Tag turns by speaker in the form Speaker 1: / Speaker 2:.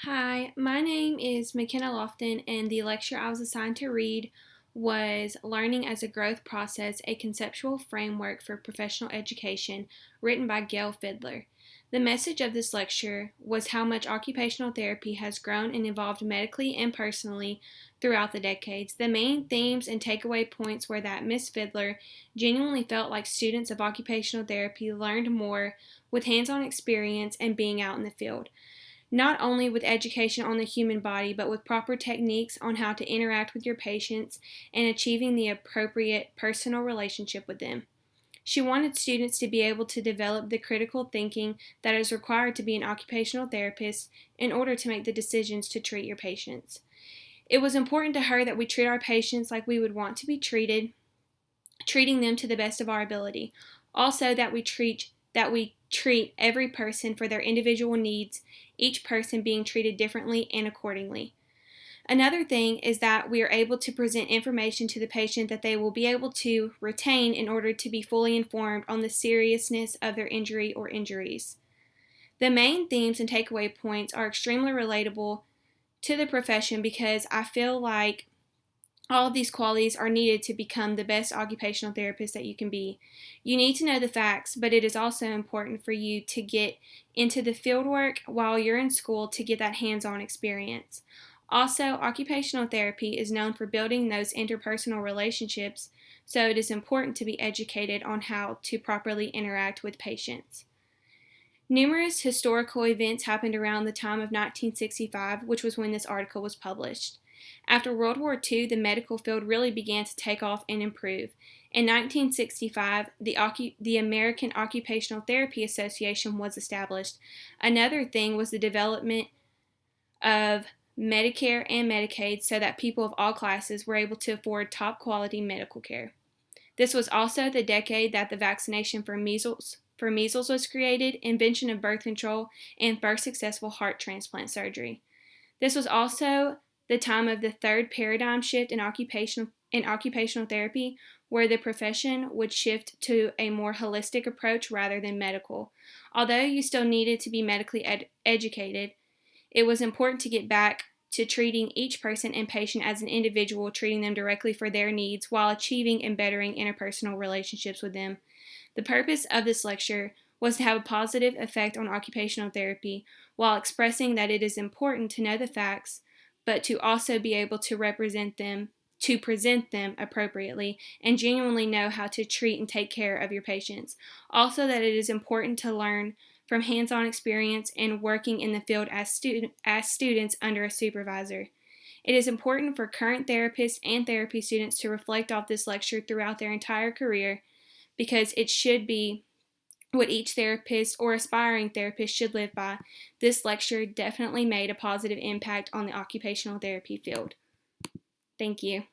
Speaker 1: Hi, my name is McKenna Lofton, and the lecture I was assigned to read was Learning as a Growth Process, a Conceptual Framework for Professional Education, written by Gail Fidler. The message of this lecture was how much occupational therapy has grown and evolved medically and personally throughout the decades. The main themes and takeaway points were that Miss Fidler genuinely felt like students of occupational therapy learned more with hands-on experience and being out in the field, not only with education on the human body, but with proper techniques on how to interact with your patients and achieving the appropriate personal relationship with them. She wanted students to be able to develop the critical thinking that is required to be an occupational therapist in order to make the decisions to treat your patients. It was important to her that we treat our patients like we would want to be treated, treating them to the best of our ability. Also, that we treat every person for their individual needs, each person being treated differently and accordingly. Another thing is that we are able to present information to the patient that they will be able to retain in order to be fully informed on the seriousness of their injury or injuries. The main themes and takeaway points are extremely relatable to the profession because I feel like all of these qualities are needed to become the best occupational therapist that you can be. You need to know the facts, but it is also important for you to get into the field work while you're in school to get that hands-on experience. Also, occupational therapy is known for building those interpersonal relationships, so it is important to be educated on how to properly interact with patients. Numerous historical events happened around the time of 1965, which was when this article was published. After World War II, the medical field really began to take off and improve. In 1965, the American Occupational Therapy Association was established. Another thing was the development of Medicare and Medicaid so that people of all classes were able to afford top quality medical care. This was also the decade that the vaccination for measles was created, invention of birth control, and first successful heart transplant surgery. This was also the time of the third paradigm shift in occupational therapy, where the profession would shift to a more holistic approach rather than medical. Although you still needed to be medically educated, it was important to get back to treating each person and patient as an individual, treating them directly for their needs while achieving and bettering interpersonal relationships with them. The purpose of this lecture was to have a positive effect on occupational therapy while expressing that it is important to know the facts, but to also be able to present them appropriately and genuinely know how to treat and take care of your patients. Also, that it is important to learn from hands-on experience and working in the field as students under a supervisor. It is important for current therapists and therapy students to reflect off this lecture throughout their entire career because it should be what each therapist or aspiring therapist should live by. This lecture definitely made a positive impact on the occupational therapy field. Thank you.